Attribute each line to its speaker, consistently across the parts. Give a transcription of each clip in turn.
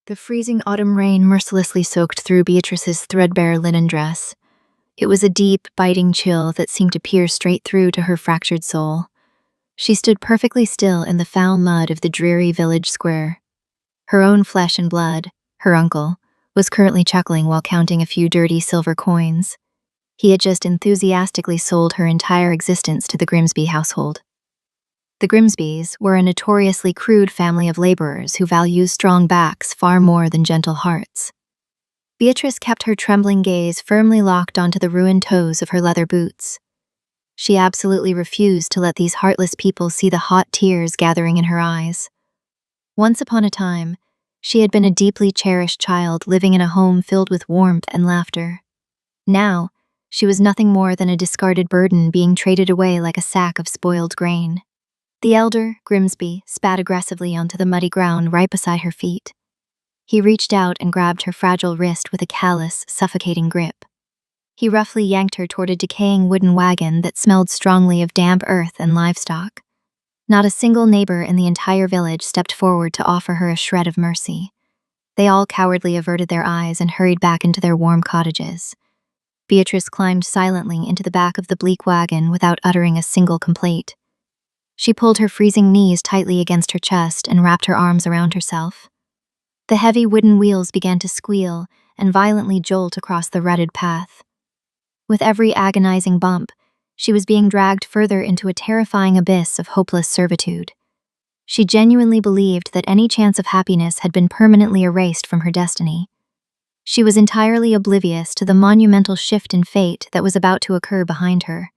Speaker 1: The freezing autumn rain mercilessly soaked through Beatrice's threadbare linen dress. It was a deep, biting chill that seemed to pierce straight through to her fractured soul. She stood perfectly still in the foul mud of the dreary village square. Her own flesh and blood, her uncle, was currently chuckling while counting a few dirty silver coins. He had just enthusiastically sold her entire existence to the Grimsby household. The Grimsbys were a notoriously crude family of laborers who valued strong backs far more than gentle hearts. Beatrice kept her trembling gaze firmly locked onto the ruined toes of her leather boots. She absolutely refused to let these heartless people see the hot tears gathering in her eyes. Once upon a time, she had been a deeply cherished child living in a home filled with warmth and laughter. Now, she was nothing more than a discarded burden being traded away like a sack of spoiled grain. The elder, Grimsby, spat aggressively onto the muddy ground right beside her feet. He reached out and grabbed her fragile wrist with a callous, suffocating grip. He roughly yanked her toward a decaying wooden wagon that smelled strongly of damp earth and livestock. Not a single neighbor in the entire village stepped forward to offer her a shred of mercy. They all cowardly averted their eyes and hurried back into their warm cottages. Beatrice climbed silently into the back of the bleak wagon without uttering a single complaint. She pulled her freezing knees tightly against her chest and wrapped her arms around herself. The heavy wooden wheels began to squeal and violently jolt across the rutted path. With every agonizing bump, she was being dragged further into a terrifying abyss of hopeless servitude. She genuinely believed that any chance of happiness had been permanently erased from her destiny. She was entirely oblivious to the monumental shift in fate that was about to occur behind her.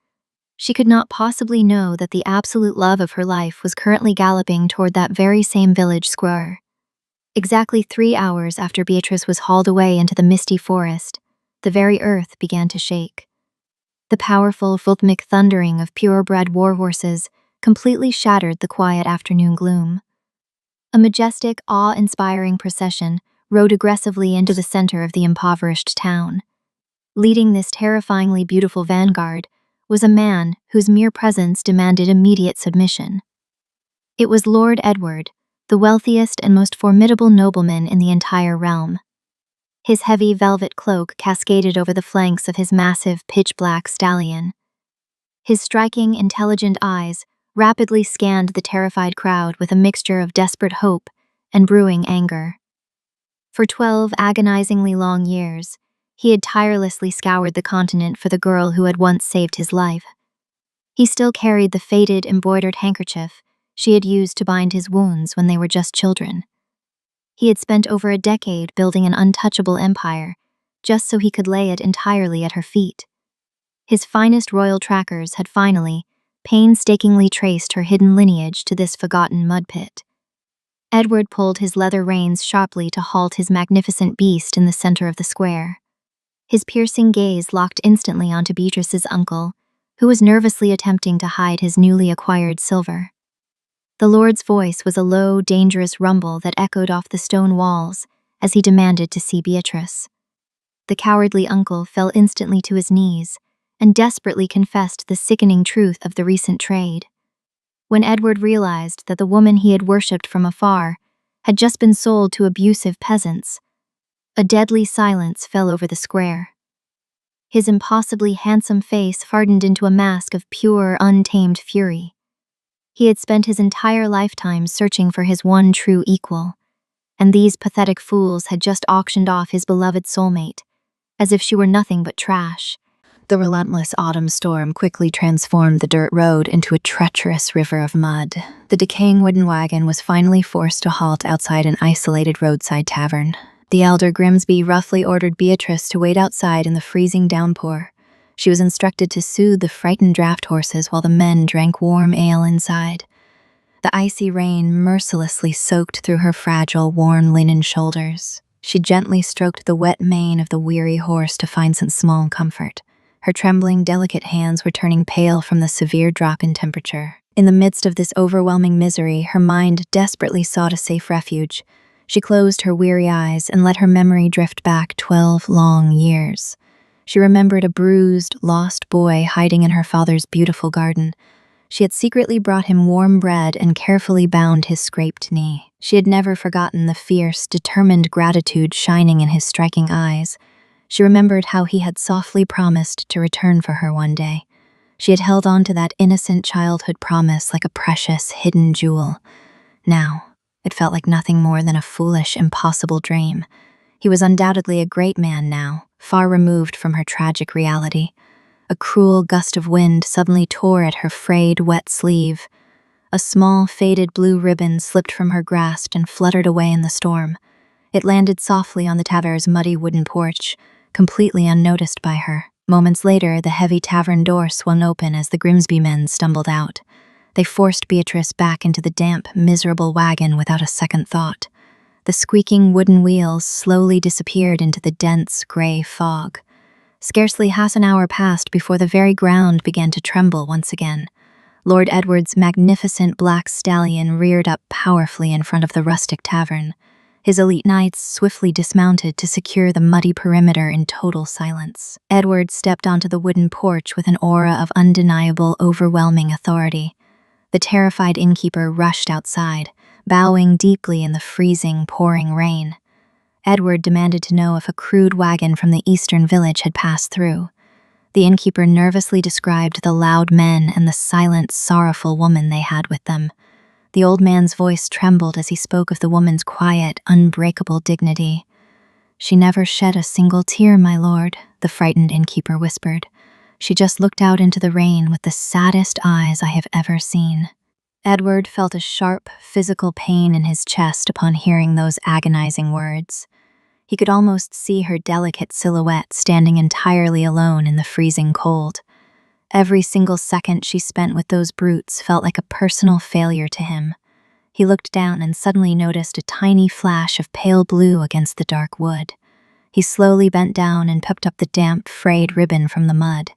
Speaker 1: She could not possibly know that the absolute love of her life was currently galloping toward that very same village square. Exactly 3 hours after Beatrice was hauled away into the misty forest, the very earth began to shake. The powerful, rhythmic thundering of purebred warhorses completely shattered the quiet afternoon gloom. A majestic, awe-inspiring procession rode aggressively into the center of the impoverished town. Leading this terrifyingly beautiful vanguard was a man whose mere presence demanded immediate submission. It was Lord Edward, the wealthiest and most formidable nobleman in the entire realm. His heavy velvet cloak cascaded over the flanks of his massive pitch-black stallion. His striking, intelligent eyes rapidly scanned the terrified crowd with a mixture of desperate hope and brewing anger. For 12 agonizingly long years, he had tirelessly scoured the continent for the girl who had once saved his life. He still carried the faded, embroidered handkerchief she had used to bind his wounds when they were just children. He had spent over a decade building an untouchable empire, just so he could lay it entirely at her feet. His finest royal trackers had finally, painstakingly traced her hidden lineage to this forgotten mud pit. Edward pulled his leather reins sharply to halt his magnificent beast in the center of the square. His piercing gaze locked instantly onto Beatrice's uncle, who was nervously attempting to hide his newly acquired silver. The Lord's voice was a low, dangerous rumble that echoed off the stone walls as he demanded to see Beatrice. The cowardly uncle fell instantly to his knees and desperately confessed the sickening truth of the recent trade. When Edward realized that the woman he had worshipped from afar had just been sold to abusive peasants, a deadly silence fell over the square. His impossibly handsome face hardened into a mask of pure, untamed fury. He had spent his entire lifetime searching for his one true equal, and these pathetic fools had just auctioned off his beloved soulmate, as if she were nothing but trash. The relentless autumn storm quickly transformed the dirt road into a treacherous river of mud. The decaying wooden wagon was finally forced to halt outside an isolated roadside tavern. The elder Grimsby roughly ordered Beatrice to wait outside in the freezing downpour. She was instructed to soothe the frightened draft horses while the men drank warm ale inside. The icy rain mercilessly soaked through her fragile, worn linen shoulders. She gently stroked the wet mane of the weary horse to find some small comfort. Her trembling, delicate hands were turning pale from the severe drop in temperature. In the midst of this overwhelming misery, her mind desperately sought a safe refuge. She closed her weary eyes and let her memory drift back 12 long years. She remembered a bruised, lost boy hiding in her father's beautiful garden. She had secretly brought him warm bread and carefully bound his scraped knee. She had never forgotten the fierce, determined gratitude shining in his striking eyes. She remembered how he had softly promised to return for her one day. She had held on to that innocent childhood promise like a precious, hidden jewel. Now, it felt like nothing more than a foolish, impossible dream. He was undoubtedly a great man now, far removed from her tragic reality. A cruel gust of wind suddenly tore at her frayed, wet sleeve. A small, faded blue ribbon slipped from her grasp and fluttered away in the storm. It landed softly on the taverne's muddy wooden porch, completely unnoticed by her. Moments later, the heavy tavern door swung open as the Grimsby men stumbled out. They forced Beatrice back into the damp, miserable wagon without a second thought. The squeaking wooden wheels slowly disappeared into the dense, gray fog. Scarcely half an hour passed before the very ground began to tremble once again. Lord Edward's magnificent black stallion reared up powerfully in front of the rustic tavern. His elite knights swiftly dismounted to secure the muddy perimeter in total silence. Edward stepped onto the wooden porch with an aura of undeniable, overwhelming authority. The terrified innkeeper rushed outside, bowing deeply in the freezing, pouring rain. Edward demanded to know if a crude wagon from the eastern village had passed through. The innkeeper nervously described the loud men and the silent, sorrowful woman they had with them. The old man's voice trembled as he spoke of the woman's quiet, unbreakable dignity. "She never shed a single tear, my lord," the frightened innkeeper whispered. "She just looked out into the rain with the saddest eyes I have ever seen." Edward felt a sharp, physical pain in his chest upon hearing those agonizing words. He could almost see her delicate silhouette standing entirely alone in the freezing cold. Every single second she spent with those brutes felt like a personal failure to him. He looked down and suddenly noticed a tiny flash of pale blue against the dark wood. He slowly bent down and picked up the damp, frayed ribbon from the mud.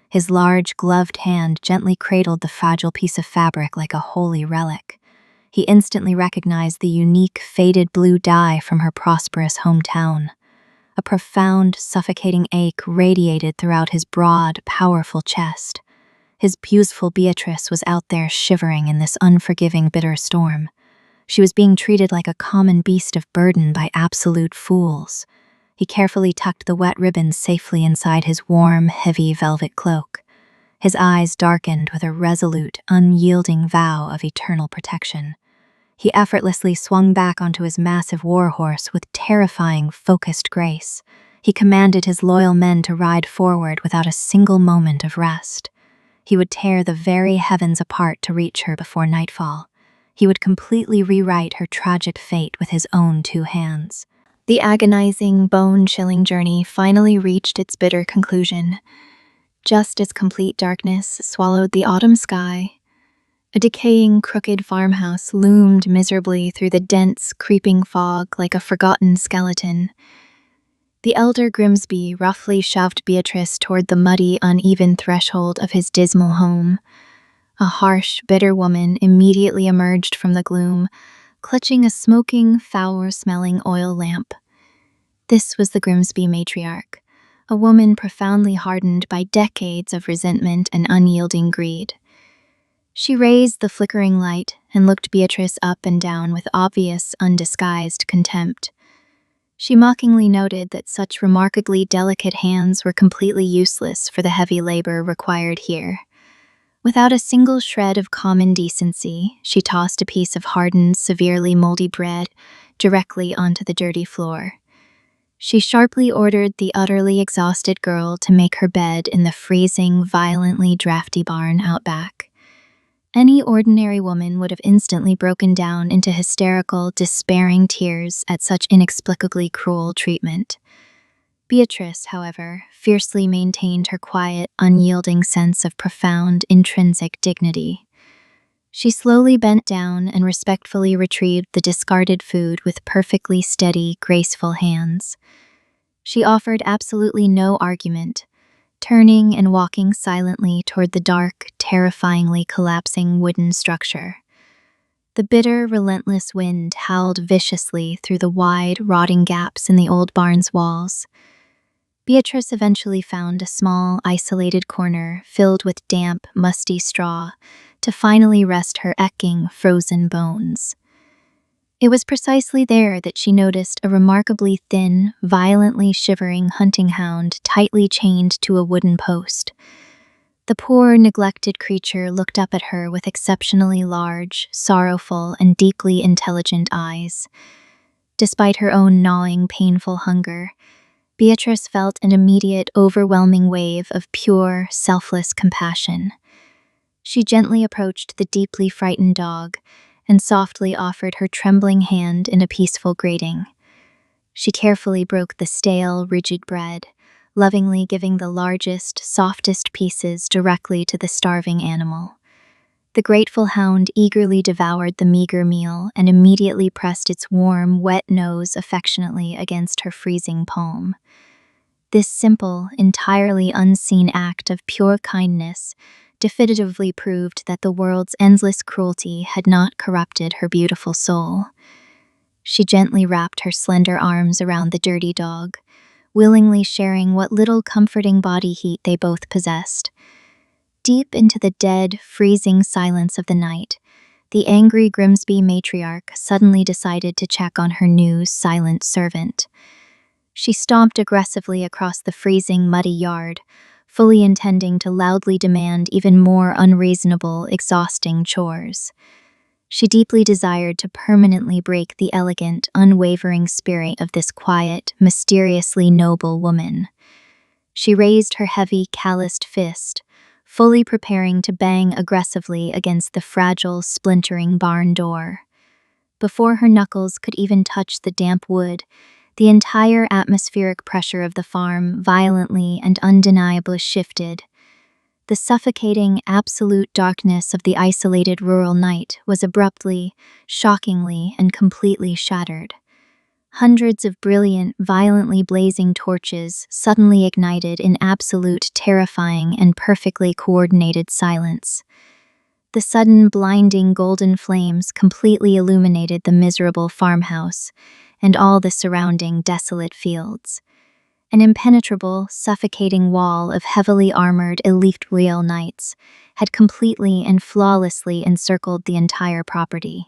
Speaker 1: His large, gloved hand gently cradled the fragile piece of fabric like a holy relic. He instantly recognized the unique, faded blue dye from her prosperous hometown. A profound, suffocating ache radiated throughout his broad, powerful chest. His beautiful Beatrice was out there shivering in this unforgiving, bitter storm. She was being treated like a common beast of burden by absolute fools. He carefully tucked the wet ribbon safely inside his warm, heavy velvet cloak. His eyes darkened with a resolute, unyielding vow of eternal protection. He effortlessly swung back onto his massive warhorse with terrifying, focused grace. He commanded his loyal men to ride forward without a single moment of rest. He would tear the very heavens apart to reach her before nightfall. He would completely rewrite her tragic fate with his own two hands. The agonizing, bone-chilling journey finally reached its bitter conclusion. Just as complete darkness swallowed the autumn sky, a decaying, crooked farmhouse loomed miserably through the dense, creeping fog like a forgotten skeleton. The elder Grimsby roughly shoved Beatrice toward the muddy, uneven threshold of his dismal home. A harsh, bitter woman immediately emerged from the gloom, clutching a smoking, foul-smelling oil lamp. This was the Grimsby matriarch, a woman profoundly hardened by decades of resentment and unyielding greed. She raised the flickering light and looked Beatrice up and down with obvious, undisguised contempt. She mockingly noted that such remarkably delicate hands were completely useless for the heavy labor required here. Without a single shred of common decency, she tossed a piece of hardened, severely moldy bread directly onto the dirty floor. She sharply ordered the utterly exhausted girl to make her bed in the freezing, violently drafty barn out back. Any ordinary woman would have instantly broken down into hysterical, despairing tears at such inexplicably cruel treatment. Beatrice, however, fiercely maintained her quiet, unyielding sense of profound, intrinsic dignity. She slowly bent down and respectfully retrieved the discarded food with perfectly steady, graceful hands. She offered absolutely no argument, turning and walking silently toward the dark, terrifyingly collapsing wooden structure. The bitter, relentless wind howled viciously through the wide, rotting gaps in the old barn's walls. Beatrice eventually found a small, isolated corner filled with damp, musty straw to finally rest her aching, frozen bones. It was precisely there that she noticed a remarkably thin, violently shivering hunting hound tightly chained to a wooden post. The poor, neglected creature looked up at her with exceptionally large, sorrowful, and deeply intelligent eyes. Despite her own gnawing, painful hunger, Beatrice felt an immediate, overwhelming wave of pure, selfless compassion. She gently approached the deeply frightened dog and softly offered her trembling hand in a peaceful greeting. She carefully broke the stale, rigid bread, lovingly giving the largest, softest pieces directly to the starving animal. The grateful hound eagerly devoured the meager meal and immediately pressed its warm, wet nose affectionately against her freezing palm. This simple, entirely unseen act of pure kindness definitively proved that the world's endless cruelty had not corrupted her beautiful soul. She gently wrapped her slender arms around the dirty dog, willingly sharing what little comforting body heat they both possessed. Deep into the dead, freezing silence of the night, the angry Grimsby matriarch suddenly decided to check on her new, silent servant. She stomped aggressively across the freezing, muddy yard, fully intending to loudly demand even more unreasonable, exhausting chores. She deeply desired to permanently break the elegant, unwavering spirit of this quiet, mysteriously noble woman. She raised her heavy, calloused fist, fully preparing to bang aggressively against the fragile, splintering barn door. Before her knuckles could even touch the damp wood, the entire atmospheric pressure of the farm violently and undeniably shifted. The suffocating, absolute darkness of the isolated rural night was abruptly, shockingly, and completely shattered. Hundreds of brilliant, violently blazing torches suddenly ignited in absolute, terrifying, and perfectly coordinated silence. The sudden, blinding golden flames completely illuminated the miserable farmhouse and all the surrounding desolate fields. An impenetrable, suffocating wall of heavily armored elite real knights had completely and flawlessly encircled the entire property.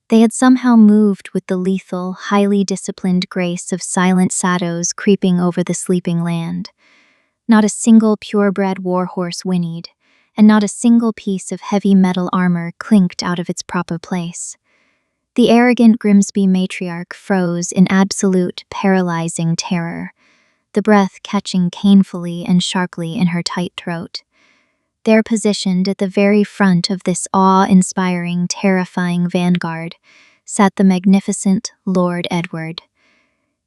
Speaker 1: They had somehow moved with the lethal, highly disciplined grace of silent shadows creeping over the sleeping land. Not a single purebred warhorse whinnied, and not a single piece of heavy metal armor clinked out of its proper place. The arrogant Grimsby matriarch froze in absolute, paralyzing terror, the breath catching painfully and sharply in her tight throat. There, positioned at the very front of this awe-inspiring, terrifying vanguard, sat the magnificent Lord Edward.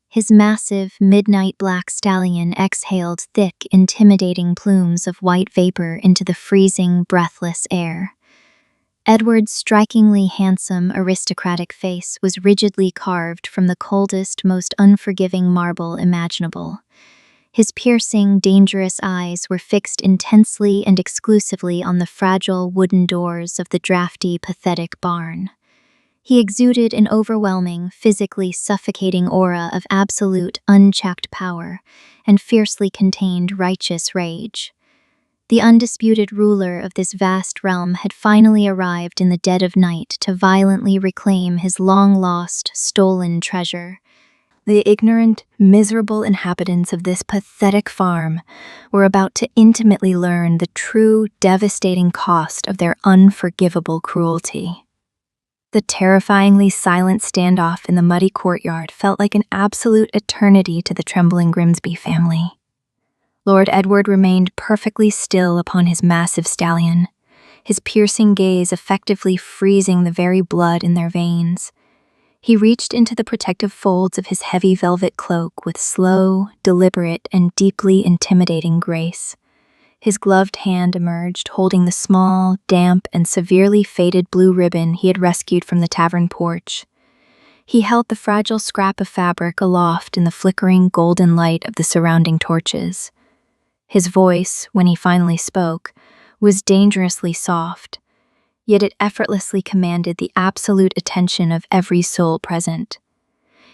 Speaker 1: His massive, midnight black stallion exhaled thick, intimidating plumes of white vapor into the freezing, breathless air. Edward's strikingly handsome, aristocratic face was rigidly carved from the coldest, most unforgiving marble imaginable. His piercing, dangerous eyes were fixed intensely and exclusively on the fragile wooden doors of the drafty, pathetic barn. He exuded an overwhelming, physically suffocating aura of absolute, unchecked power and fiercely contained righteous rage. The undisputed ruler of this vast realm had finally arrived in the dead of night to violently reclaim his long-lost, stolen treasure. The ignorant, miserable inhabitants of this pathetic farm were about to intimately learn the true, devastating cost of their unforgivable cruelty. The terrifyingly silent standoff in the muddy courtyard felt like an absolute eternity to the trembling Grimsby family. Lord Edward remained perfectly still upon his massive stallion, his piercing gaze effectively freezing the very blood in their veins. He reached into the protective folds of his heavy velvet cloak with slow, deliberate, and deeply intimidating grace. His gloved hand emerged, holding the small, damp, and severely faded blue ribbon he had rescued from the tavern porch. He held the fragile scrap of fabric aloft in the flickering golden light of the surrounding torches. His voice, when he finally spoke, was dangerously soft, yet it effortlessly commanded the absolute attention of every soul present.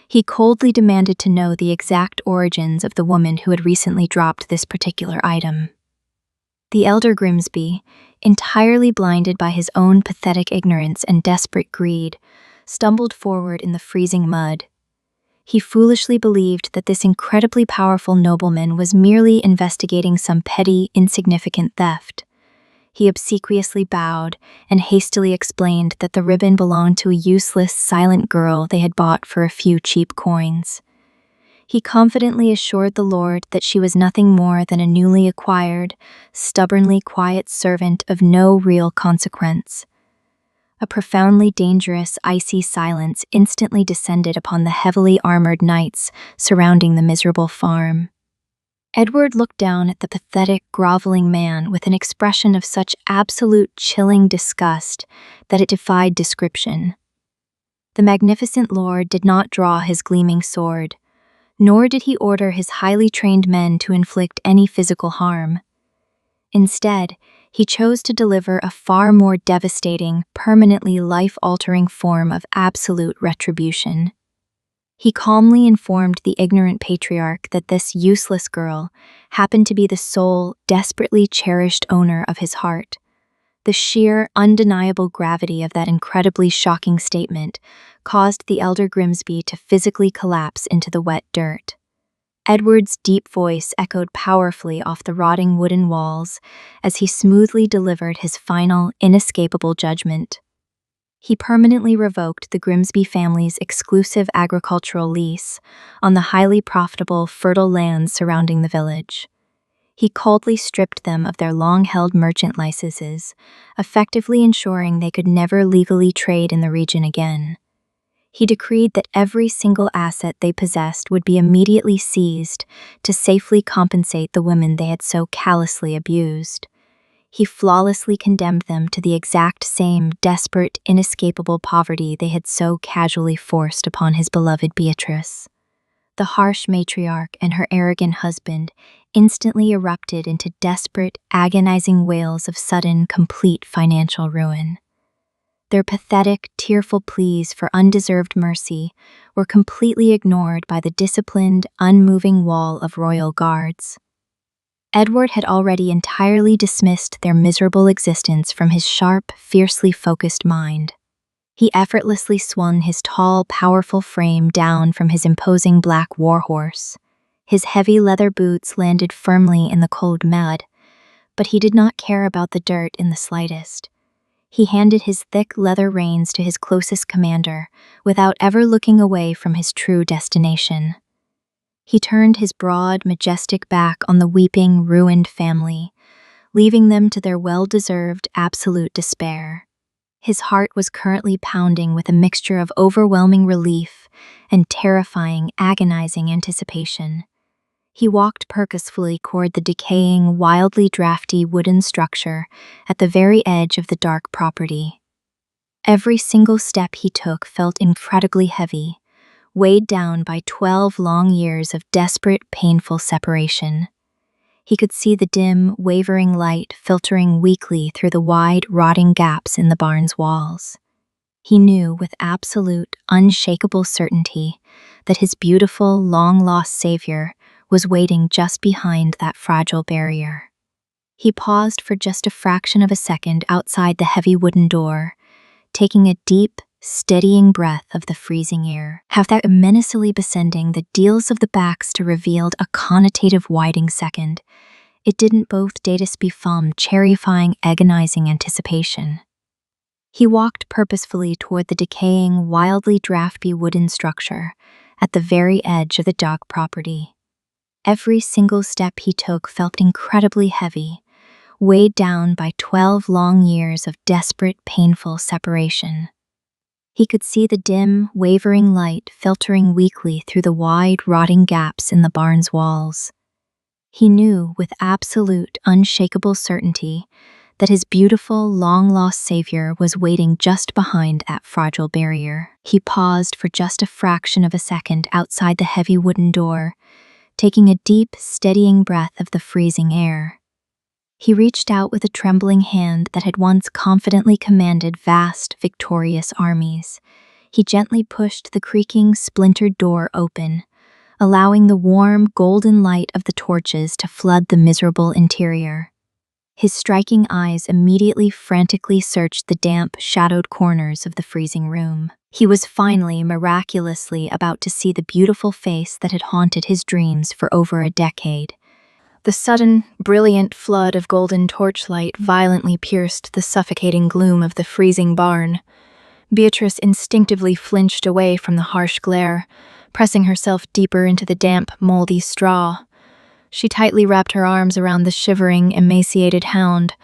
Speaker 1: He coldly demanded to know the exact origins of the woman who had recently dropped this particular item. The elder Grimsby, entirely blinded by his own pathetic ignorance and desperate greed, stumbled forward in the freezing mud. He foolishly believed that this incredibly powerful nobleman was merely investigating some petty, insignificant theft. He obsequiously bowed and hastily explained that the ribbon belonged to a useless, silent girl they had bought for a few cheap coins. He confidently assured the lord that she was nothing more than a newly acquired, stubbornly quiet servant of no real consequence. A profoundly dangerous, icy silence instantly descended upon the heavily armored knights surrounding the miserable farm. Edward looked down at the pathetic, groveling man with an expression of such absolute chilling disgust that it defied description. The magnificent lord did not draw his gleaming sword, nor did he order his highly trained men to inflict any physical harm. Instead, he chose to deliver a far more devastating, permanently life-altering form of absolute retribution. He calmly informed the ignorant patriarch that this useless girl happened to be the sole, desperately cherished owner of his heart. The sheer, undeniable gravity of that incredibly shocking statement caused the elder Grimsby to physically collapse into the wet dirt. Edward's deep voice echoed powerfully off the rotting wooden walls as he smoothly delivered his final, inescapable judgment. He permanently revoked the Grimsby family's exclusive agricultural lease on the highly profitable, fertile lands surrounding the village. He coldly stripped them of their long-held merchant licenses, effectively ensuring they could never legally trade in the region again. He decreed that every single asset they possessed would be immediately seized to safely compensate the women they had so callously abused. He flawlessly condemned them to the exact same desperate, inescapable poverty they had so casually forced upon his beloved Beatrice. The harsh matriarch and her arrogant husband instantly erupted into desperate, agonizing wails of sudden, complete financial ruin. Their pathetic, tearful pleas for undeserved mercy were completely ignored by the disciplined, unmoving wall of royal guards. Edward had already entirely dismissed their miserable existence from his sharp, fiercely focused mind. He effortlessly swung his tall, powerful frame down from his imposing black warhorse. His heavy leather boots landed firmly in the cold mud, but he did not care about the dirt in the slightest. He handed his thick leather reins to his closest commander without ever looking away from his true destination. He turned his broad, majestic back on the weeping, ruined family, leaving them to their well-deserved absolute despair. His heart was currently pounding with a mixture of overwhelming relief and terrifying, agonizing anticipation. He walked purposefully toward the decaying, wildly drafty wooden structure at the very edge of the dark property. Every single step he took felt incredibly heavy, weighed down by 12 long years of desperate, painful separation. He could see the dim, wavering light filtering weakly through the wide, rotting gaps in the barn's walls. He knew with absolute, unshakable certainty that his beautiful, long-lost savior was waiting just behind that fragile barrier. He paused for just a fraction of a second outside the heavy wooden door, taking a deep, steadying breath of the freezing air, that menacingly descending the deals of the backs to revealed a connotative widening second. It didn't both datus befum cherryfying, agonizing anticipation. He walked purposefully toward the decaying, wildly drafty wooden structure at the very edge of the dark property. Every single step he took felt incredibly heavy, weighed down by 12 long years of desperate, painful separation. He could see the dim, wavering light filtering weakly through the wide, rotting gaps in the barn's walls. He knew with absolute, unshakable certainty that his beautiful, long-lost savior was waiting just behind that fragile barrier. He paused for just a fraction of a second outside the heavy wooden door, taking a deep, steadying breath of the freezing air. He reached out with a trembling hand that had once confidently commanded vast, victorious armies. He gently pushed the creaking, splintered door open, allowing the warm, golden light of the torches to flood the miserable interior. His striking eyes immediately frantically searched the damp, shadowed corners of the freezing room. He was finally, miraculously, about to see the beautiful face that had haunted his dreams for over a decade. The sudden, brilliant flood of golden torchlight violently pierced the suffocating gloom of the freezing barn. Beatrice instinctively flinched away from the harsh glare, pressing herself deeper into the damp, moldy straw. She tightly wrapped her arms around the shivering, emaciated hound,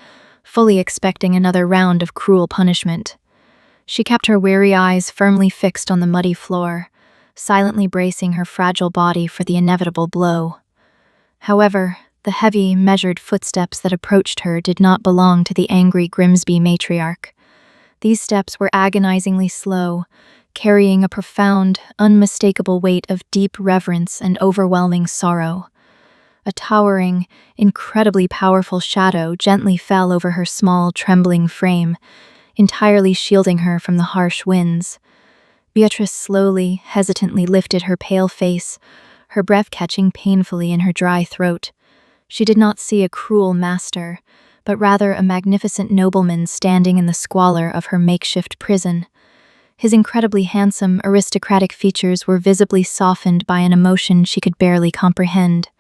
Speaker 1: fully expecting another round of cruel punishment. She kept her weary eyes firmly fixed on the muddy floor, silently bracing her fragile body for the inevitable blow. However, the heavy, measured footsteps that approached her did not belong to the angry Grimsby matriarch. These steps were agonizingly slow, carrying a profound, unmistakable weight of deep reverence and overwhelming sorrow. A towering, incredibly powerful shadow gently fell over her small, trembling frame, entirely shielding her from the harsh winds. Beatrice slowly, hesitantly lifted her pale face, her breath catching painfully in her dry throat. She did not see a cruel master, but rather a magnificent nobleman standing in the squalor of her makeshift prison. His incredibly handsome, aristocratic features were visibly softened by an emotion she could barely comprehend.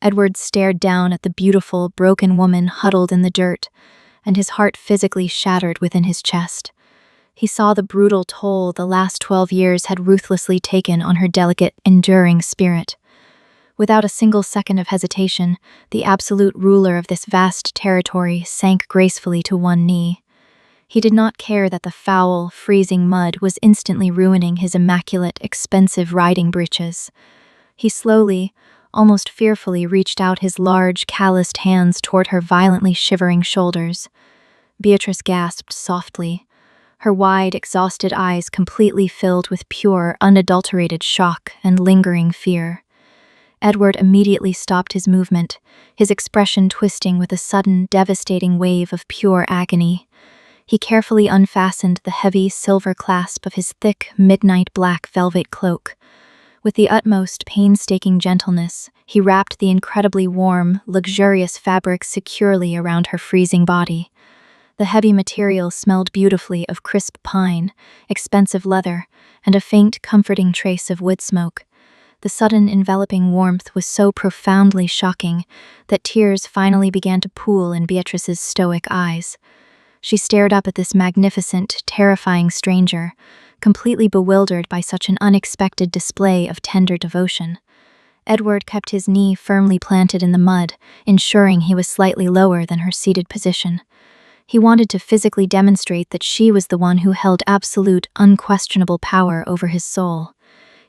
Speaker 1: Edward stared down at the beautiful, broken woman huddled in the dirt, and his heart physically shattered within his chest. He saw the brutal toll the last 12 years had ruthlessly taken on her delicate, enduring spirit. Without a single second of hesitation, the absolute ruler of this vast territory sank gracefully to one knee. He did not care that the foul, freezing mud was instantly ruining his immaculate, expensive riding breeches. He slowly, almost fearfully, reached out his large, calloused hands toward her violently shivering shoulders. Beatrice gasped softly, her wide, exhausted eyes completely filled with pure, unadulterated shock and lingering fear. Edward immediately stopped his movement, his expression twisting with a sudden, devastating wave of pure agony. He carefully unfastened the heavy silver clasp of his thick, midnight black velvet cloak. With the utmost painstaking gentleness, he wrapped the incredibly warm, luxurious fabric securely around her freezing body. The heavy material smelled beautifully of crisp pine, expensive leather, and a faint, comforting trace of wood smoke. The sudden enveloping warmth was so profoundly shocking that tears finally began to pool in Beatrice's stoic eyes. She stared up at this magnificent, terrifying stranger, completely bewildered by such an unexpected display of tender devotion. Edward kept his knee firmly planted in the mud, ensuring he was slightly lower than her seated position. He wanted to physically demonstrate that she was the one who held absolute, unquestionable power over his soul.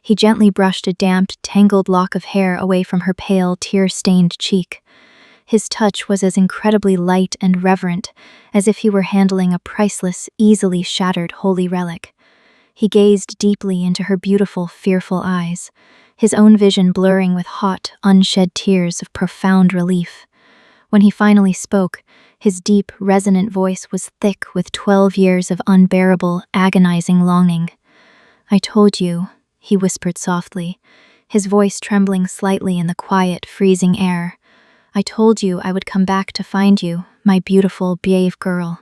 Speaker 1: He gently brushed a damp, tangled lock of hair away from her pale, tear-stained cheek. His touch was as incredibly light and reverent as if he were handling a priceless, easily shattered holy relic. He gazed deeply into her beautiful, fearful eyes, his own vision blurring with hot, unshed tears of profound relief. When he finally spoke, his deep, resonant voice was thick with 12 years of unbearable, agonizing longing. "I told you," he whispered softly, his voice trembling slightly in the quiet, freezing air. "I told you I would come back to find you, my beautiful, brave girl."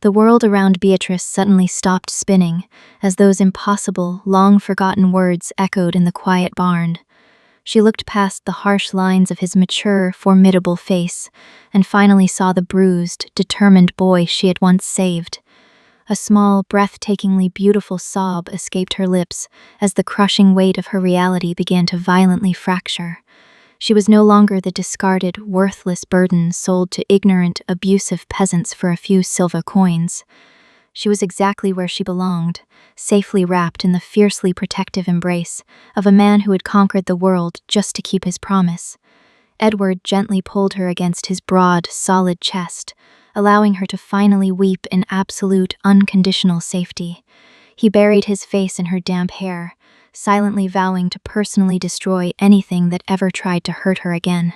Speaker 1: The world around Beatrice suddenly stopped spinning, as those impossible, long-forgotten words echoed in the quiet barn. She looked past the harsh lines of his mature, formidable face, and finally saw the bruised, determined boy she had once saved. A small, breathtakingly beautiful sob escaped her lips as the crushing weight of her reality began to violently fracture. She was no longer the discarded, worthless burden sold to ignorant, abusive peasants for a few silver coins. She was exactly where she belonged, safely wrapped in the fiercely protective embrace of a man who had conquered the world just to keep his promise. Edward gently pulled her against his broad, solid chest, allowing her to finally weep in absolute, unconditional safety. He buried his face in her damp hair, silently vowing to personally destroy anything that ever tried to hurt her again.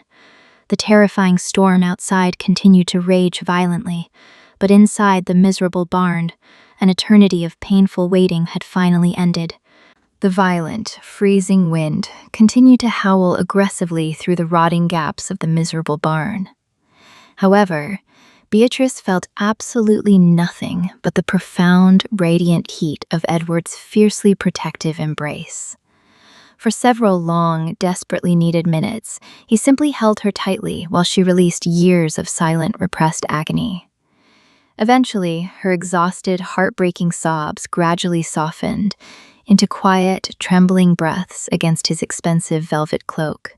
Speaker 1: The terrifying storm outside continued to rage violently, but inside the miserable barn, an eternity of painful waiting had finally ended. The violent, freezing wind continued to howl aggressively through the rotting gaps of the miserable barn. However, Beatrice felt absolutely nothing but the profound, radiant heat of Edward's fiercely protective embrace. For several long, desperately needed minutes, he simply held her tightly while she released years of silent, repressed agony. Eventually, her exhausted, heartbreaking sobs gradually softened into quiet, trembling breaths against his expensive velvet cloak.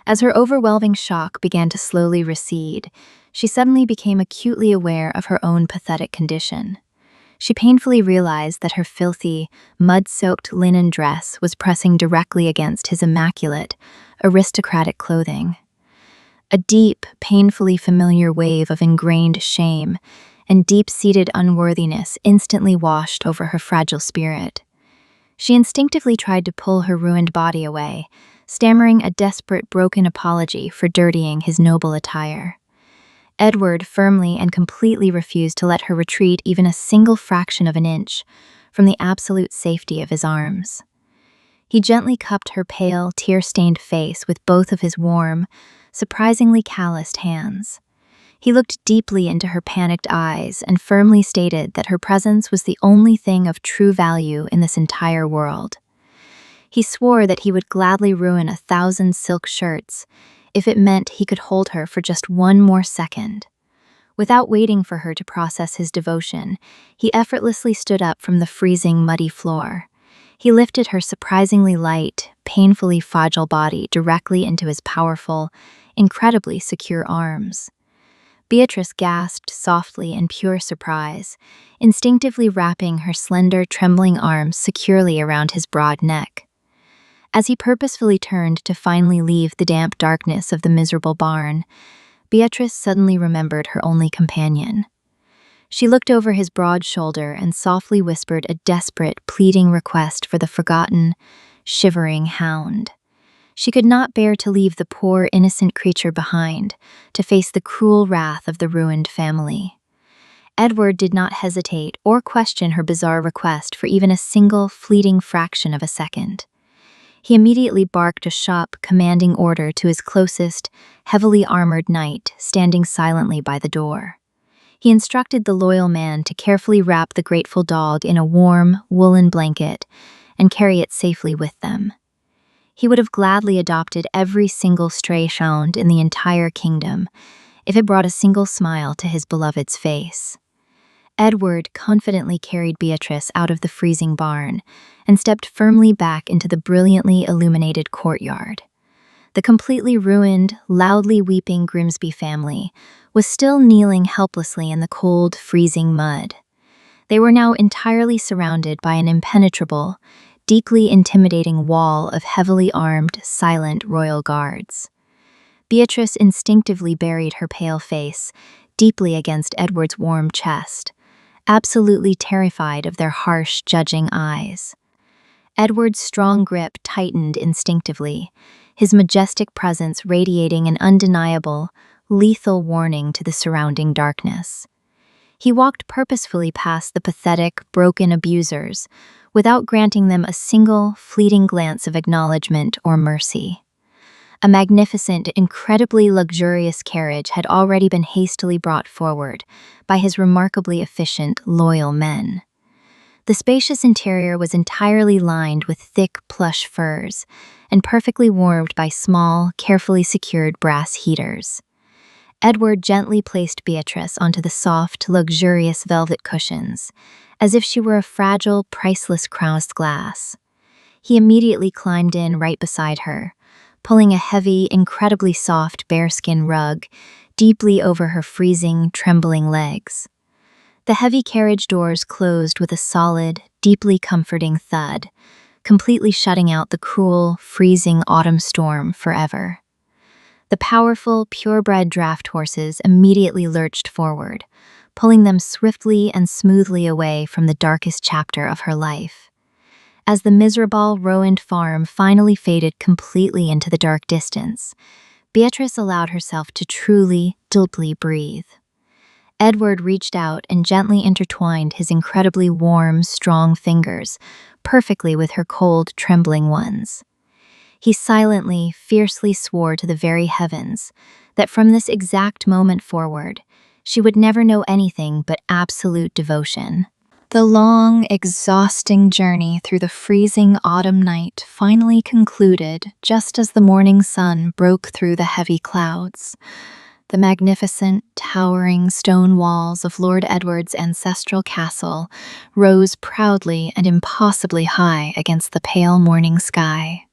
Speaker 1: As her overwhelming shock began to slowly recede, she suddenly became acutely aware of her own pathetic condition. She painfully realized that her filthy, mud-soaked linen dress was pressing directly against his immaculate, aristocratic clothing. A deep, painfully familiar wave of ingrained shame and deep-seated unworthiness instantly washed over her fragile spirit. She instinctively tried to pull her ruined body away, stammering a desperate, broken apology for dirtying his noble attire. Edward firmly and completely refused to let her retreat even a single fraction of an inch from the absolute safety of his arms. He gently cupped her pale, tear-stained face with both of his warm, surprisingly calloused hands. He looked deeply into her panicked eyes and firmly stated that her presence was the only thing of true value in this entire world. He swore that he would gladly ruin 1,000 silk shirts if it meant he could hold her for just one more second. Without waiting for her to process his devotion, he effortlessly stood up from the freezing, muddy floor. He lifted her surprisingly light, painfully fragile body directly into his powerful, incredibly secure arms. Beatrice gasped softly in pure surprise, instinctively wrapping her slender, trembling arms securely around his broad neck. As he purposefully turned to finally leave the damp darkness of the miserable barn, Beatrice suddenly remembered her only companion. She looked over his broad shoulder and softly whispered a desperate, pleading request for the forgotten, shivering hound. She could not bear to leave the poor, innocent creature behind, to face the cruel wrath of the ruined family. Edward did not hesitate or question her bizarre request for even a single, fleeting fraction of a second. He immediately barked a sharp, commanding order to his closest, heavily armored knight standing silently by the door. He instructed the loyal man to carefully wrap the grateful dog in a warm, woolen blanket and carry it safely with them. He would have gladly adopted every single stray hound in the entire kingdom if it brought a single smile to his beloved's face. Edward confidently carried Beatrice out of the freezing barn and stepped firmly back into the brilliantly illuminated courtyard. The completely ruined, loudly weeping Grimsby family was still kneeling helplessly in the cold, freezing mud. They were now entirely surrounded by an impenetrable, deeply intimidating wall of heavily armed, silent royal guards. Beatrice instinctively buried her pale face deeply against Edward's warm chest, absolutely terrified of their harsh, judging eyes. Edward's strong grip tightened instinctively, his majestic presence radiating an undeniable, lethal warning to the surrounding darkness. He walked purposefully past the pathetic, broken abusers, without granting them a single, fleeting glance of acknowledgement or mercy. A magnificent, incredibly luxurious carriage had already been hastily brought forward by his remarkably efficient, loyal men. The spacious interior was entirely lined with thick, plush furs and perfectly warmed by small, carefully secured brass heaters. Edward gently placed Beatrice onto the soft, luxurious velvet cushions, as if she were a fragile, priceless crossed glass. He immediately climbed in right beside her, pulling a heavy, incredibly soft bearskin rug deeply over her freezing, trembling legs. The heavy carriage doors closed with a solid, deeply comforting thud, completely shutting out the cruel, freezing autumn storm forever. The powerful, purebred draft horses immediately lurched forward, pulling them swiftly and smoothly away from the darkest chapter of her life. As the miserable, ruined farm finally faded completely into the dark distance, Beatrice allowed herself to truly, deeply breathe. Edward reached out and gently intertwined his incredibly warm, strong fingers perfectly with her cold, trembling ones. He silently, fiercely swore to the very heavens that from this exact moment forward, She would never know anything but absolute devotion. The long, exhausting journey through the freezing autumn night finally concluded just as the morning sun broke through the heavy clouds. The magnificent, towering stone walls of Lord Edward's ancestral castle rose proudly and impossibly high against the pale morning sky.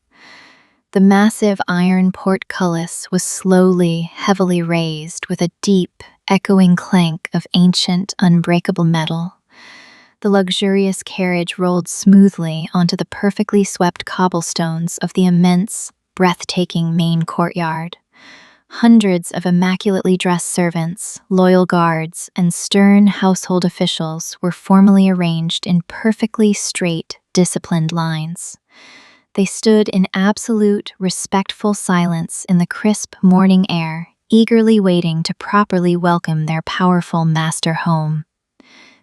Speaker 1: The massive iron portcullis was slowly, heavily raised with a deep, echoing clank of ancient, unbreakable metal. The luxurious carriage rolled smoothly onto the perfectly swept cobblestones of the immense, breathtaking main courtyard. Hundreds of immaculately dressed servants, loyal guards, and stern household officials were formally arranged in perfectly straight, disciplined lines. They stood in absolute, respectful silence in the crisp morning air, eagerly waiting to properly welcome their powerful master home.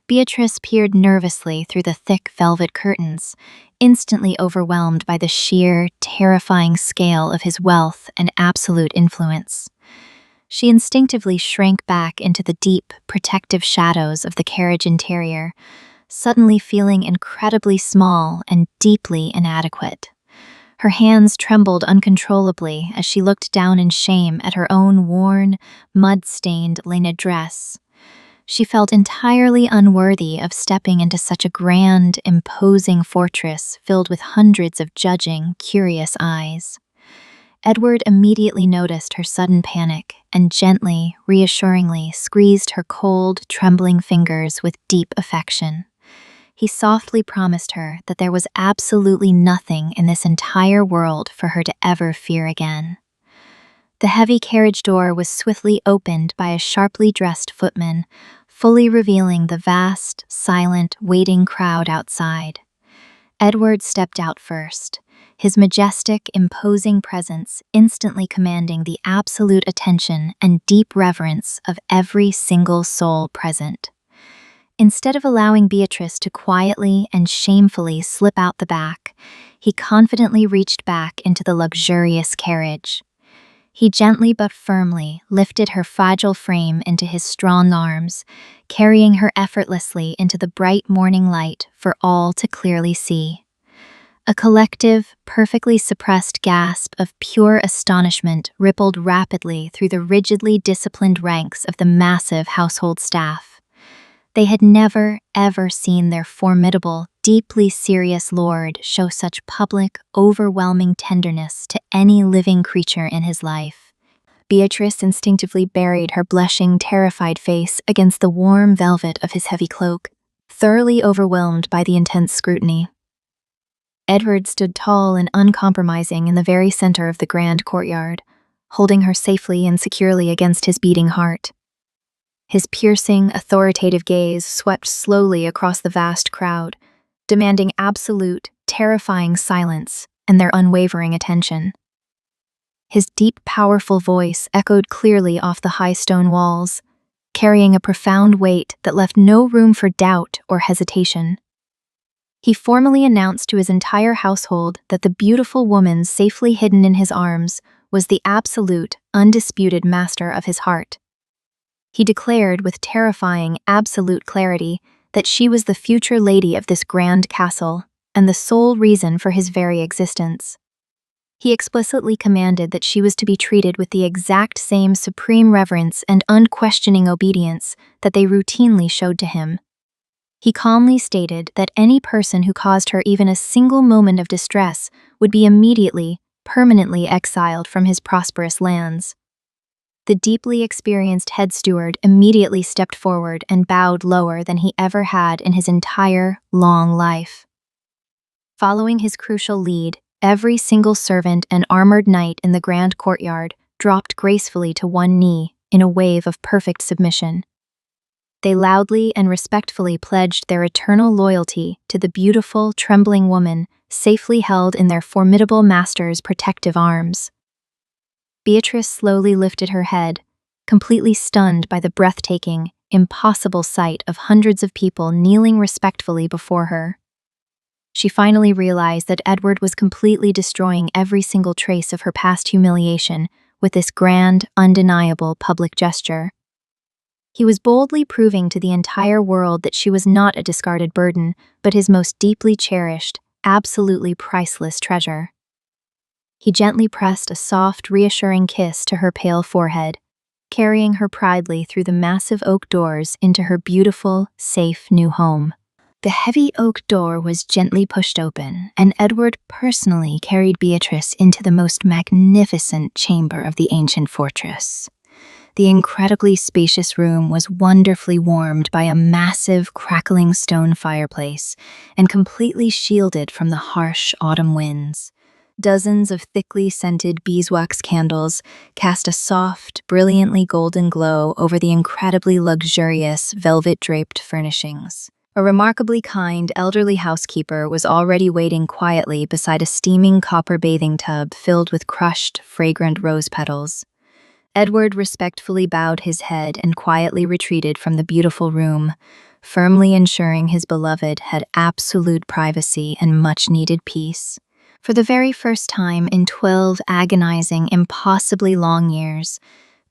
Speaker 1: Beatrice peered nervously through the thick velvet curtains, instantly overwhelmed by the sheer, terrifying scale of his wealth and absolute influence. She instinctively shrank back into the deep, protective shadows of the carriage interior, suddenly feeling incredibly small and deeply inadequate. Her hands trembled uncontrollably as she looked down in shame at her own worn, mud-stained linen dress. She felt entirely unworthy of stepping into such a grand, imposing fortress filled with hundreds of judging, curious eyes. Edward immediately noticed her sudden panic and gently, reassuringly squeezed her cold, trembling fingers with deep affection. He softly promised her that there was absolutely nothing in this entire world for her to ever fear again. The heavy carriage door was swiftly opened by a sharply dressed footman, fully revealing the vast, silent, waiting crowd outside. Edward stepped out first, his majestic, imposing presence instantly commanding the absolute attention and deep reverence of every single soul present. Instead of allowing Beatrice to quietly and shamefully slip out the back, he confidently reached back into the luxurious carriage. He gently but firmly lifted her fragile frame into his strong arms, carrying her effortlessly into the bright morning light for all to clearly see. A collective, perfectly suppressed gasp of pure astonishment rippled rapidly through the rigidly disciplined ranks of the massive household staff. They had never, ever seen their formidable, deeply serious lord show such public, overwhelming tenderness to any living creature in his life. Beatrice instinctively buried her blushing, terrified face against the warm velvet of his heavy cloak, thoroughly overwhelmed by the intense scrutiny. Edward stood tall and uncompromising in the very center of the grand courtyard, holding her safely and securely against his beating heart. His piercing, authoritative gaze swept slowly across the vast crowd, demanding absolute, terrifying silence and their unwavering attention. His deep, powerful voice echoed clearly off the high stone walls, carrying a profound weight that left no room for doubt or hesitation. He formally announced to his entire household that the beautiful woman safely hidden in his arms was the absolute, undisputed master of his heart. He declared with terrifying, absolute clarity that she was the future lady of this grand castle and the sole reason for his very existence. He explicitly commanded that she was to be treated with the exact same supreme reverence and unquestioning obedience that they routinely showed to him. He calmly stated that any person who caused her even a single moment of distress would be immediately, permanently exiled from his prosperous lands. The deeply experienced head steward immediately stepped forward and bowed lower than he ever had in his entire, long life. Following his crucial lead, every single servant and armored knight in the grand courtyard dropped gracefully to one knee in a wave of perfect submission. They loudly and respectfully pledged their eternal loyalty to the beautiful, trembling woman safely held in their formidable master's protective arms. Beatrice slowly lifted her head, completely stunned by the breathtaking, impossible sight of hundreds of people kneeling respectfully before her. She finally realized that Edward was completely destroying every single trace of her past humiliation with this grand, undeniable public gesture. He was boldly proving to the entire world that she was not a discarded burden, but his most deeply cherished, absolutely priceless treasure. He gently pressed a soft, reassuring kiss to her pale forehead, carrying her proudly through the massive oak doors into her beautiful, safe new home. The heavy oak door was gently pushed open, and Edward personally carried Beatrice into the most magnificent chamber of the ancient fortress. The incredibly spacious room was wonderfully warmed by a massive, crackling stone fireplace and completely shielded from the harsh autumn winds. Dozens of thickly scented beeswax candles cast a soft, brilliantly golden glow over the incredibly luxurious, velvet-draped furnishings. A remarkably kind elderly housekeeper was already waiting quietly beside a steaming copper bathing tub filled with crushed, fragrant rose petals. Edward respectfully bowed his head and quietly retreated from the beautiful room, firmly ensuring his beloved had absolute privacy and much-needed peace. For the very first time in 12 agonizing, impossibly long years,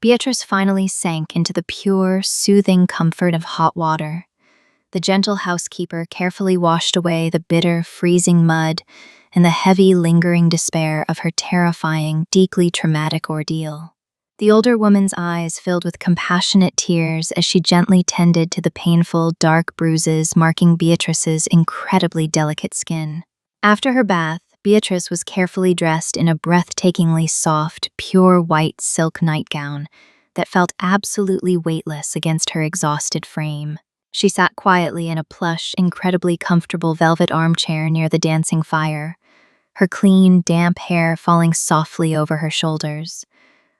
Speaker 1: Beatrice finally sank into the pure, soothing comfort of hot water. The gentle housekeeper carefully washed away the bitter, freezing mud and the heavy, lingering despair of her terrifying, deeply traumatic ordeal. The older woman's eyes filled with compassionate tears as she gently tended to the painful, dark bruises marking Beatrice's incredibly delicate skin. After her bath, Beatrice was carefully dressed in a breathtakingly soft, pure white silk nightgown that felt absolutely weightless against her exhausted frame. She sat quietly in a plush, incredibly comfortable velvet armchair near the dancing fire, her clean, damp hair falling softly over her shoulders.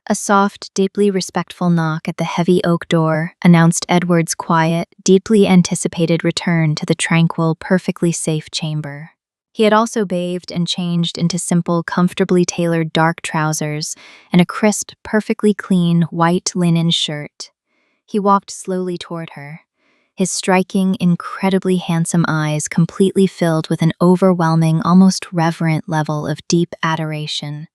Speaker 1: A soft, deeply respectful knock at the heavy oak door announced Edward's quiet, deeply anticipated return to the tranquil, perfectly safe chamber. He had also bathed and changed into simple, comfortably tailored dark trousers and a crisp, perfectly clean white linen shirt. He walked slowly toward her, his striking, incredibly handsome eyes completely filled with an overwhelming, almost reverent level of deep adoration.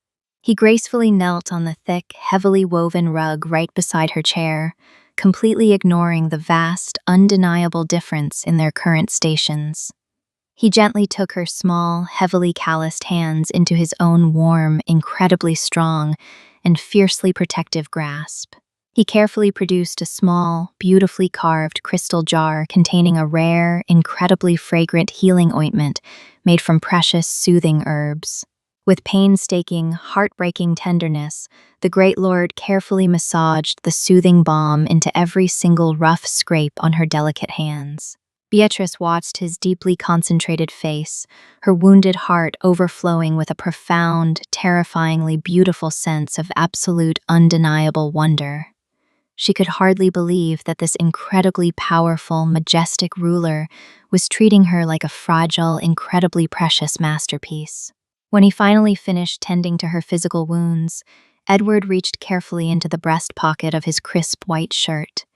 Speaker 1: He gracefully knelt on the thick, heavily woven rug right beside her chair, completely ignoring the vast, undeniable difference in their current stations. He gently took her small, heavily calloused hands into his own warm, incredibly strong, and fiercely protective grasp. He carefully produced a small, beautifully carved crystal jar containing a rare, incredibly fragrant healing ointment made from precious, soothing herbs. With painstaking, heartbreaking tenderness, the great lord carefully massaged the soothing balm into every single rough scrape on her delicate hands. Beatrice watched his deeply concentrated face, her wounded heart overflowing with a profound, terrifyingly beautiful sense of absolute, undeniable wonder. She could hardly believe that this incredibly powerful, majestic ruler was treating her like a fragile, incredibly precious masterpiece. When he finally finished tending to her physical wounds, Edward reached carefully into the breast pocket of his crisp white shirt.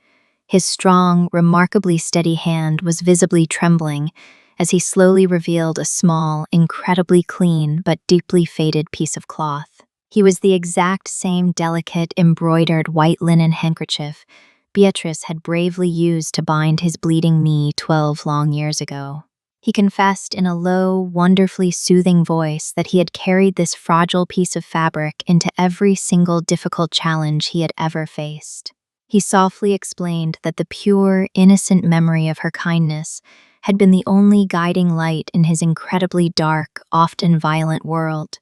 Speaker 1: His strong, remarkably steady hand was visibly trembling as he slowly revealed a small, incredibly clean but deeply faded piece of cloth. He was the exact same delicate, embroidered white linen handkerchief Beatrice had bravely used to bind his bleeding knee 12 long years ago. He confessed in a low, wonderfully soothing voice that he had carried this fragile piece of fabric into every single difficult challenge he had ever faced. He softly explained that the pure, innocent memory of her kindness had been the only guiding light in his incredibly dark, often violent world.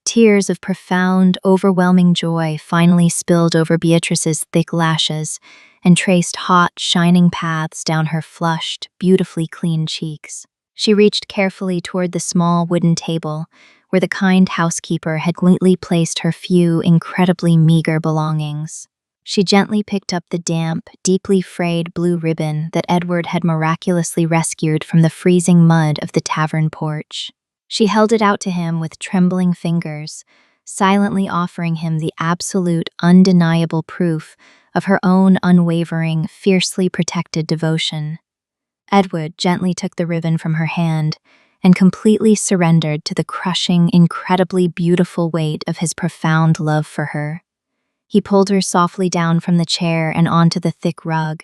Speaker 1: Tears of profound, overwhelming joy finally spilled over Beatrice's thick lashes and traced hot, shining paths down her flushed, beautifully clean cheeks. She reached carefully toward the small wooden table where the kind housekeeper had neatly placed her few, incredibly meager belongings. She gently picked up the damp, deeply frayed blue ribbon that Edward had miraculously rescued from the freezing mud of the tavern porch. She held it out to him with trembling fingers, silently offering him the absolute, undeniable proof of her own unwavering, fiercely protected devotion. Edward gently took the ribbon from her hand and completely surrendered to the crushing, incredibly beautiful weight of his profound love for her. He pulled her softly down from the chair and onto the thick rug,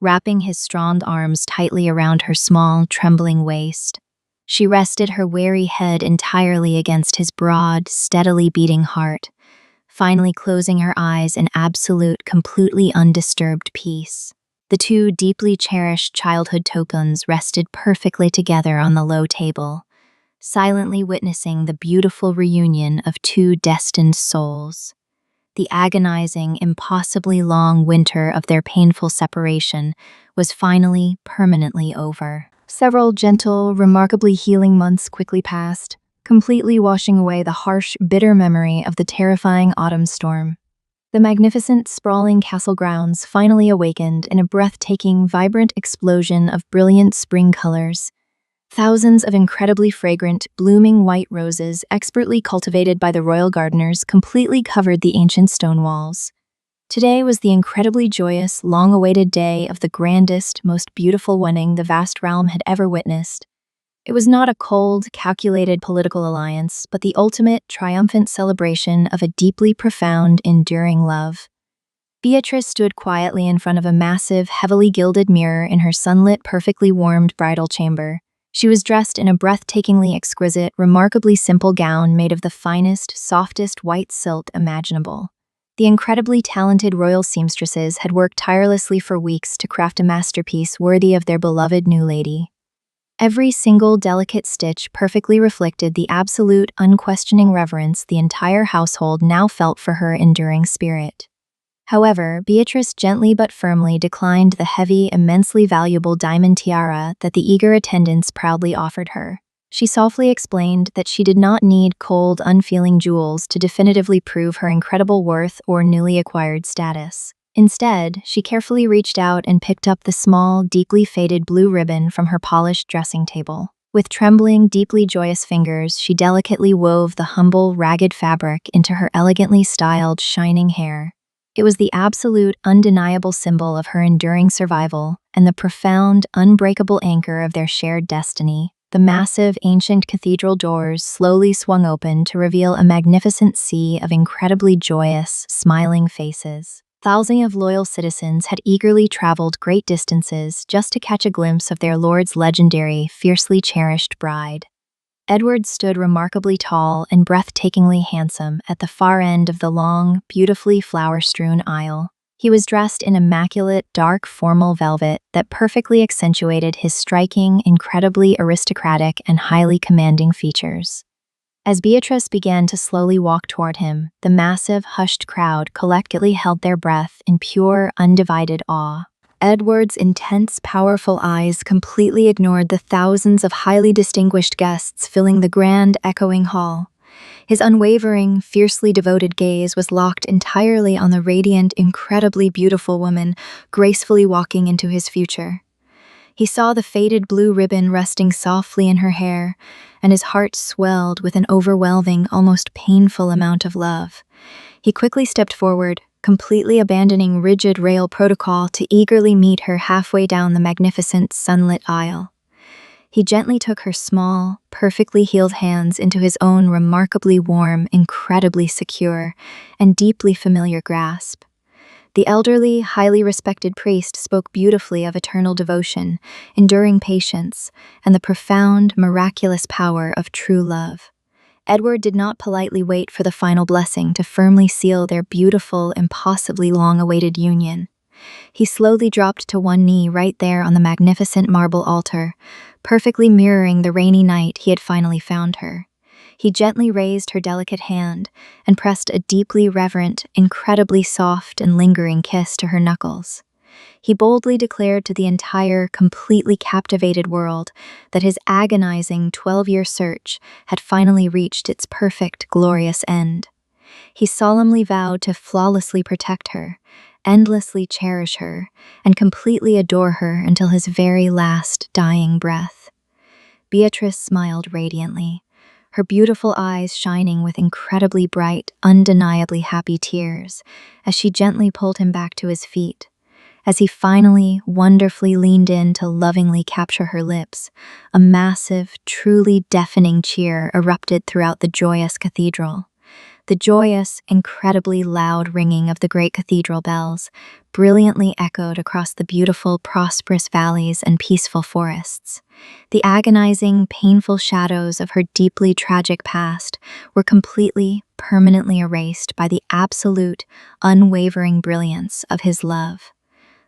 Speaker 1: wrapping his strong arms tightly around her small, trembling waist. She rested her weary head entirely against his broad, steadily beating heart, finally closing her eyes in absolute, completely undisturbed peace. The two deeply cherished childhood tokens rested perfectly together on the low table, silently witnessing the beautiful reunion of two destined souls. The agonizing, impossibly long winter of their painful separation was finally permanently over. Several gentle, remarkably healing months quickly passed, completely washing away the harsh, bitter memory of the terrifying autumn storm. The magnificent, sprawling castle grounds finally awakened in a breathtaking, vibrant explosion of brilliant spring colors. Thousands of incredibly fragrant, blooming white roses, expertly cultivated by the royal gardeners, completely covered the ancient stone walls. Today was the incredibly joyous, long-awaited day of the grandest, most beautiful wedding the vast realm had ever witnessed. It was not a cold, calculated political alliance, but the ultimate, triumphant celebration of a deeply profound, enduring love. Beatrice stood quietly in front of a massive, heavily gilded mirror in her sunlit, perfectly warmed bridal chamber. She was dressed in a breathtakingly exquisite, remarkably simple gown made of the finest, softest white silk imaginable. The incredibly talented royal seamstresses had worked tirelessly for weeks to craft a masterpiece worthy of their beloved new lady. Every single delicate stitch perfectly reflected the absolute, unquestioning reverence the entire household now felt for her enduring spirit. However, Beatrice gently but firmly declined the heavy, immensely valuable diamond tiara that the eager attendants proudly offered her. She softly explained that she did not need cold, unfeeling jewels to definitively prove her incredible worth or newly acquired status. Instead, she carefully reached out and picked up the small, deeply faded blue ribbon from her polished dressing table. With trembling, deeply joyous fingers, she delicately wove the humble, ragged fabric into her elegantly styled, shining hair. It was the absolute, undeniable symbol of her enduring survival and the profound, unbreakable anchor of their shared destiny. The massive, ancient cathedral doors slowly swung open to reveal a magnificent sea of incredibly joyous, smiling faces. Thousands of loyal citizens had eagerly traveled great distances just to catch a glimpse of their lord's legendary, fiercely cherished bride. Edward stood remarkably tall and breathtakingly handsome at the far end of the long, beautifully flower-strewn aisle. He was dressed in immaculate, dark, formal velvet that perfectly accentuated his striking, incredibly aristocratic, and highly commanding features. As Beatrice began to slowly walk toward him, the massive, hushed crowd collectively held their breath in pure, undivided awe. Edward's intense, powerful eyes completely ignored the thousands of highly distinguished guests filling the grand, echoing hall. His unwavering, fiercely devoted gaze was locked entirely on the radiant, incredibly beautiful woman gracefully walking into his future. He saw the faded blue ribbon resting softly in her hair, and his heart swelled with an overwhelming, almost painful amount of love. He quickly stepped forward, completely abandoning rigid royal protocol to eagerly meet her halfway down the magnificent, sunlit aisle. He gently took her small, perfectly healed hands into his own remarkably warm, incredibly secure, and deeply familiar grasp. The elderly, highly respected priest spoke beautifully of eternal devotion, enduring patience, and the profound, miraculous power of true love. Edward did not politely wait for the final blessing to firmly seal their beautiful, impossibly long-awaited union. He slowly dropped to one knee right there on the magnificent marble altar, perfectly mirroring the rainy night he had finally found her. He gently raised her delicate hand and pressed a deeply reverent, incredibly soft and lingering kiss to her knuckles. He boldly declared to the entire, completely captivated world that his agonizing 12-year search had finally reached its perfect, glorious end. He solemnly vowed to flawlessly protect her, endlessly cherish her, and completely adore her until his very last dying breath. Beatrice smiled radiantly, her beautiful eyes shining with incredibly bright, undeniably happy tears, as she gently pulled him back to his feet. As he finally, wonderfully leaned in to lovingly capture her lips, a massive, truly deafening cheer erupted throughout the joyous cathedral. The joyous, incredibly loud ringing of the great cathedral bells brilliantly echoed across the beautiful, prosperous valleys and peaceful forests. The agonizing, painful shadows of her deeply tragic past were completely, permanently erased by the absolute, unwavering brilliance of his love.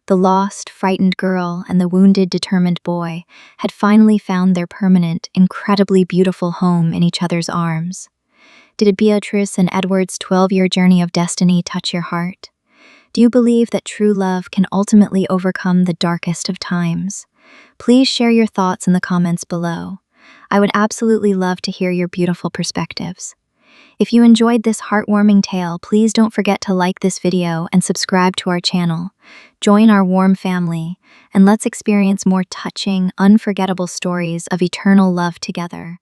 Speaker 1: The lost, frightened girl and the wounded, determined boy had finally found their permanent, incredibly beautiful home in each other's arms. Did Beatrice and Edward's 12-year journey of destiny touch your heart? Do you believe that true love can ultimately overcome the darkest of times? Please share your thoughts in the comments below. I would absolutely love to hear your beautiful perspectives. If you enjoyed this heartwarming tale, please don't forget to like this video and subscribe to our channel. Join our warm family, and let's experience more touching, unforgettable stories of eternal love together.